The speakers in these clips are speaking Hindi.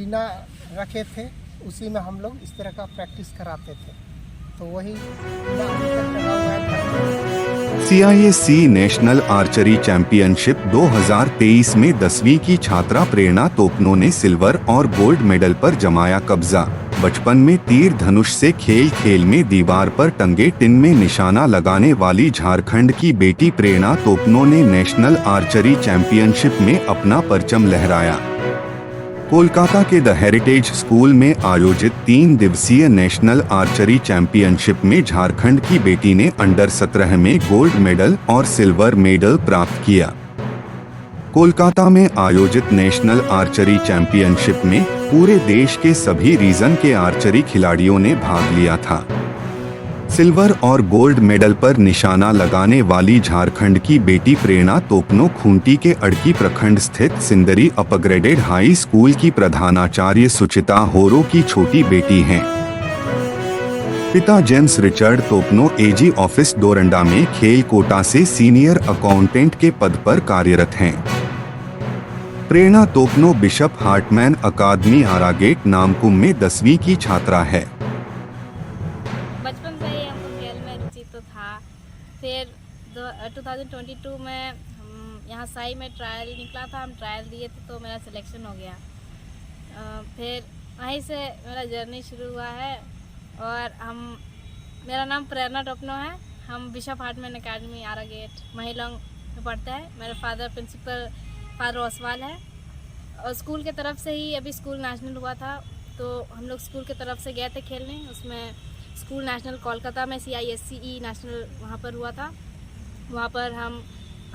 टीना रखे थे, उसी में हम लोग इस तरह का प्रैक्टिस कराते थे। तो वही टीना अभी तक लगा हुआ है। CISC नेशनल आर्चरी चैंपियनशिप 2023 में 10वीं की छात्रा प्रेरणा तोपनो ने सिल्वर और गोल्ड मेडल पर जमाया कब्जा। बचपन में तीर धनुष से खेल में दीवार पर टंगे टिन में निशाना लगाने वाली झारखंड की बेटी प्रेरणा तोपनो ने नेशनल आर्चरी चैंपियनशिप में अपना परचम लहराया। कोलकाता के द हेरिटेज स्कूल में आयोजित 3 दिवसीय नेशनल आर्चरी चैंपियनशिप में झारखंड की बेटी ने अंडर 17 में गोल्ड मेडल और सिल्वर मेडल प्राप्त किया। कोलकाता में आयोजित नेशनल आर्चरी चैंपियनशिप में पूरे देश के सभी रीजन के आर्चरी खिलाड़ियों ने भाग लिया था। सिल्वर और गोल्ड मेडल पर निशाना लगाने वाली झारखंड की बेटी प्रेरणा तोपनो खूंटी के अड़की प्रखंड स्थित सिंदरी अपग्रेडेड हाई स्कूल की प्रधानाचार्य सुचिता होरो की छोटी बेटी हैं। पिता James Richard Topno AG office Doranda में खेल कोटा से सीनियर अकाउंटेंट के पद पर कार्यरत हैं। प्रेरणा तोपनो बिशप हार्टमैन अकादमी आरागेट नामकुम में 10वीं की छात्रा है। बचपन से ही हमको खेल में रुचि तो था। फिर 2022 में हम यहाँ साई में ट्रायल निकला था, हम ट्रायल दिए थे तो मेरा सिलेक्शन हो गया। फिर वहीं से मेरा जर्नी शुरू हुआ है और मेरा नाम प्रेरणा तोपनो है। हम बिशप हार्टमैन अकादमी आरागेट महिलोंग में पढ़ते हैं। मेरे फादर प्रिंसिपल फादर ओसवाल है और स्कूल के तरफ से ही अभी स्कूल नेशनल हुआ था तो हम लोग स्कूल के तरफ से गए थे खेलने। उसमें स्कूल नेशनल कोलकाता में CISCE नेशनल वहाँ पर हुआ था। वहाँ पर हम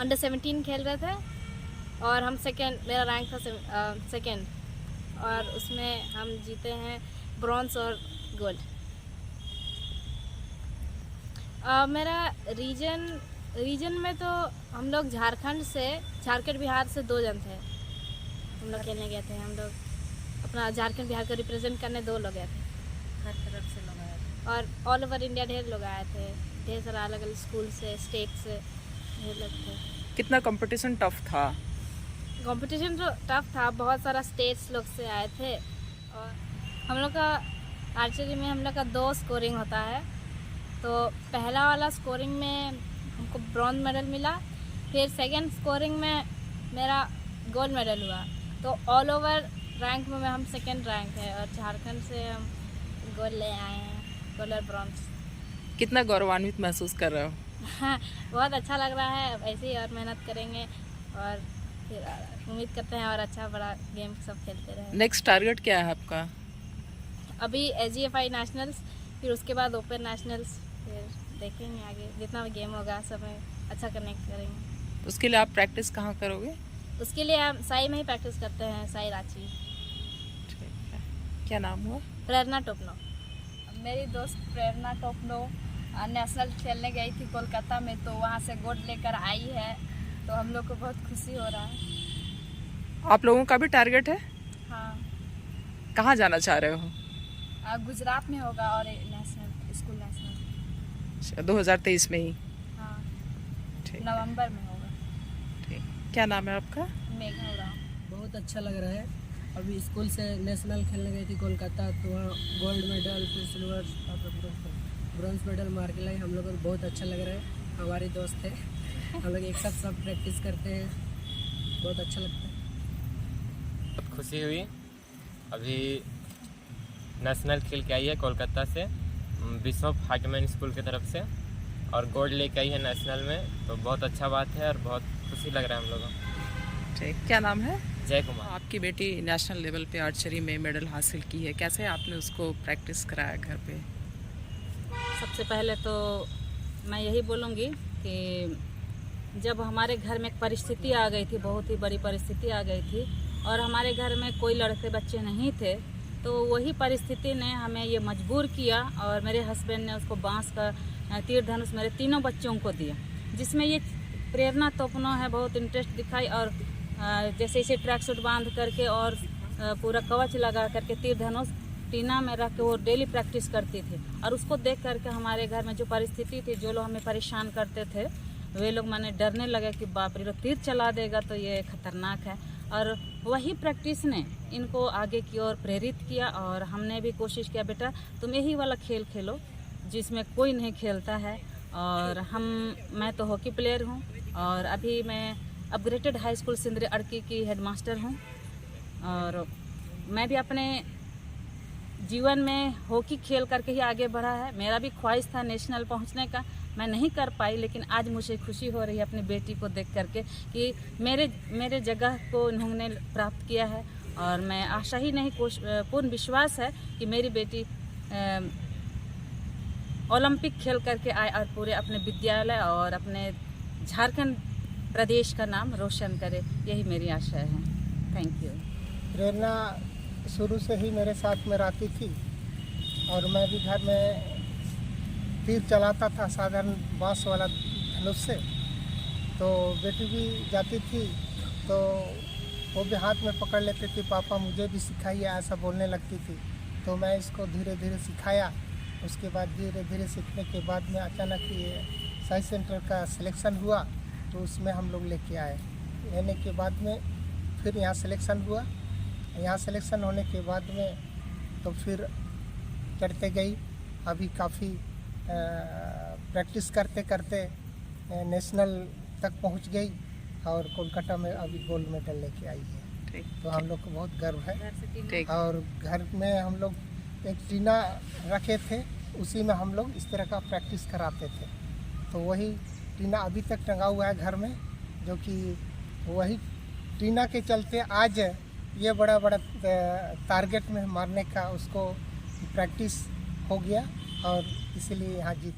अंडर 17 खेल रहे थे और हम सेकेंड, मेरा रैंक था सेकेंड, और उसमें हम जीते हैं ब्रॉन्ज और गोल्ड। मेरा रीजन में तो हम लोग झारखंड बिहार से 2 जन थे। हम लोग खेलने गए थे। हम लोग अपना झारखंड बिहार को रिप्रेजेंट करने 2 लोग गए थे। हर तरफ से लोग आए थे और ऑल ओवर इंडिया ढेर लोग आए थे। ढेर सारा अलग अलग स्कूल से, स्टेट से ढेर लोग थे। कितना कंपटीशन टफ था? कंपटीशन तो टफ था, बहुत सारा स्टेट्स लोग से आए थे। और हम लोग का आर्चरी में हम लोग का 2 स्कोरिंग होता है। तो पहला वाला स्कोरिंग में हमको ब्रॉन्ज मेडल मिला, फिर सेकंड स्कोरिंग में मेरा गोल्ड मेडल हुआ। तो ऑल ओवर रैंक में हम सेकंड रैंक है और झारखंड से हम गोल्ड ले आए हैं, गोल्ड और ब्रॉन्ज। कितना गौरवान्वित महसूस कर रहे हो? हाँ, बहुत अच्छा लग रहा है। ऐसे ही और मेहनत करेंगे और फिर उम्मीद करते हैं और अच्छा बड़ा गेम सब खेलते रहें। नेक्स्ट टारगेट क्या है आपका? अभी SGFI नेशनल्स, फिर उसके बाद ओपन नेशनल्स, फिर देखेंगे आगे जितना भी गेम होगा सब में अच्छा करेंगे। उसके लिए आप प्रैक्टिस कहाँ करोगे? उसके लिए हम साई में ही प्रैक्टिस करते हैं, साई रांची। ठीक है। क्या नाम हुआ? प्रेरणा तोपनो। मेरी दोस्त प्रेरणा तोपनो नेशनल खेलने गई थी कोलकाता में, तो वहाँ से गोल्ड लेकर आई है। तो हम लोग को बहुत खुशी हो रहा है। आप लोगों का भी टारगेट है? हाँ। कहाँ जाना चाह रहे हो? गुजरात में होगा और नेशनल स्कूल नेशनल 2023 में ही? हाँ, ठीक, नवंबर में होगा। ठीक। क्या नाम है आपका? मेघा उरांव। बहुत अच्छा लग रहा है। अभी स्कूल से नेशनल खेलने गई थी कोलकाता, तो वहाँ गोल्ड मेडल, फिर सिल्वर और ब्रॉन्ज मेडल मार के लाई। हम लोग को बहुत अच्छा लग रहा है। हमारे दोस्त है, हम लोग एक साथ सब प्रैक्टिस करते हैं, बहुत अच्छा लगता है। बहुत खुशी हुई। अभी नेशनल खेल के आई है कोलकाता से, बिशप हार्टमैन स्कूल की तरफ से, और गोल्ड लेके आई है नेशनल में। तो बहुत अच्छा बात है और बहुत खुशी लग रहा है हम लोगों को। ठीक। क्या नाम है? जय कुमार। आपकी बेटी नेशनल लेवल पे आर्चरी में मेडल हासिल की है, कैसे आपने उसको प्रैक्टिस कराया घर पे? सबसे पहले तो मैं यही बोलूँगी कि जब हमारे घर में एक परिस्थिति आ गई थी, बहुत ही बड़ी परिस्थिति आ गई थी, और हमारे घर में कोई लड़के बच्चे नहीं थे, तो वही परिस्थिति ने हमें ये मजबूर किया और मेरे हस्बैंड ने उसको बांस का तीर धनुष मेरे 3 बच्चों को दिया, जिसमें ये प्रेरणा तोपनो है बहुत इंटरेस्ट दिखाई। और जैसे इसे ट्रैक सूट बांध करके और पूरा कवच लगा करके तीर धनुष टीना में रख के वो डेली प्रैक्टिस करती थी। और उसको देख करके हमारे घर में जो परिस्थिति थी, जो लोग हमें परेशान करते थे, वे लोग मैंने डरने लगे कि बाप रे, तीर चला देगा तो ये खतरनाक है। और वही प्रैक्टिस ने इनको आगे की ओर प्रेरित किया। और हमने भी कोशिश किया, बेटा तुम यही वाला खेल खेलो जिसमें कोई नहीं खेलता है। और मैं तो हॉकी प्लेयर हूँ और अभी मैं upgraded high school Sindri Arki की हेडमास्टर हूँ। और मैं भी अपने जीवन में हॉकी खेल करके ही आगे बढ़ा है। मेरा भी ख्वाहिश था नेशनल पहुंचने का, मैं नहीं कर पाई, लेकिन आज मुझे खुशी हो रही है अपनी बेटी को देख करके कि मेरे जगह को इन्होंने प्राप्त किया है। और मैं आशा ही नहीं, पूर्ण विश्वास है कि मेरी बेटी ओलंपिक खेल करके आए और पूरे अपने विद्यालय और अपने झारखंड प्रदेश का नाम रोशन करे, यही मेरी आशा है। Thank you. प्रेरणा शुरू से ही मेरे साथ में रहती थी और मैं भी घर में तीर चलाता था साधारण बांस वाला धनुष से, तो बेटी भी जाती थी तो वो भी हाथ में पकड़ लेती थी, पापा मुझे भी सिखाइए, ऐसा बोलने लगती थी। तो मैं इसको धीरे धीरे सिखाया। उसके बाद धीरे धीरे सीखने के बाद में अचानक ये साई सेंटर का सिलेक्शन हुआ, तो उसमें हम लोग लेके आए। लेने के बाद में फिर यहाँ सिलेक्शन हुआ। यहाँ सिलेक्शन होने के बाद में तो फिर चढ़ते गई। अभी काफ़ी प्रैक्टिस करते करते नेशनल तक पहुँच गई और कोलकाता में अभी गोल्ड मेडल लेके आई है। तो हम लोग को बहुत गर्व है। और घर में हम लोग एक टीना रखे थे, उसी में हम लोग इस तरह का प्रैक्टिस कराते थे। तो वही टीना अभी तक टंगा हुआ है घर में, जो कि वही टीना के चलते आज ये बड़ा बड़ा टारगेट में मारने का उसको प्रैक्टिस हो गया और इसीलिए यहाँ जीत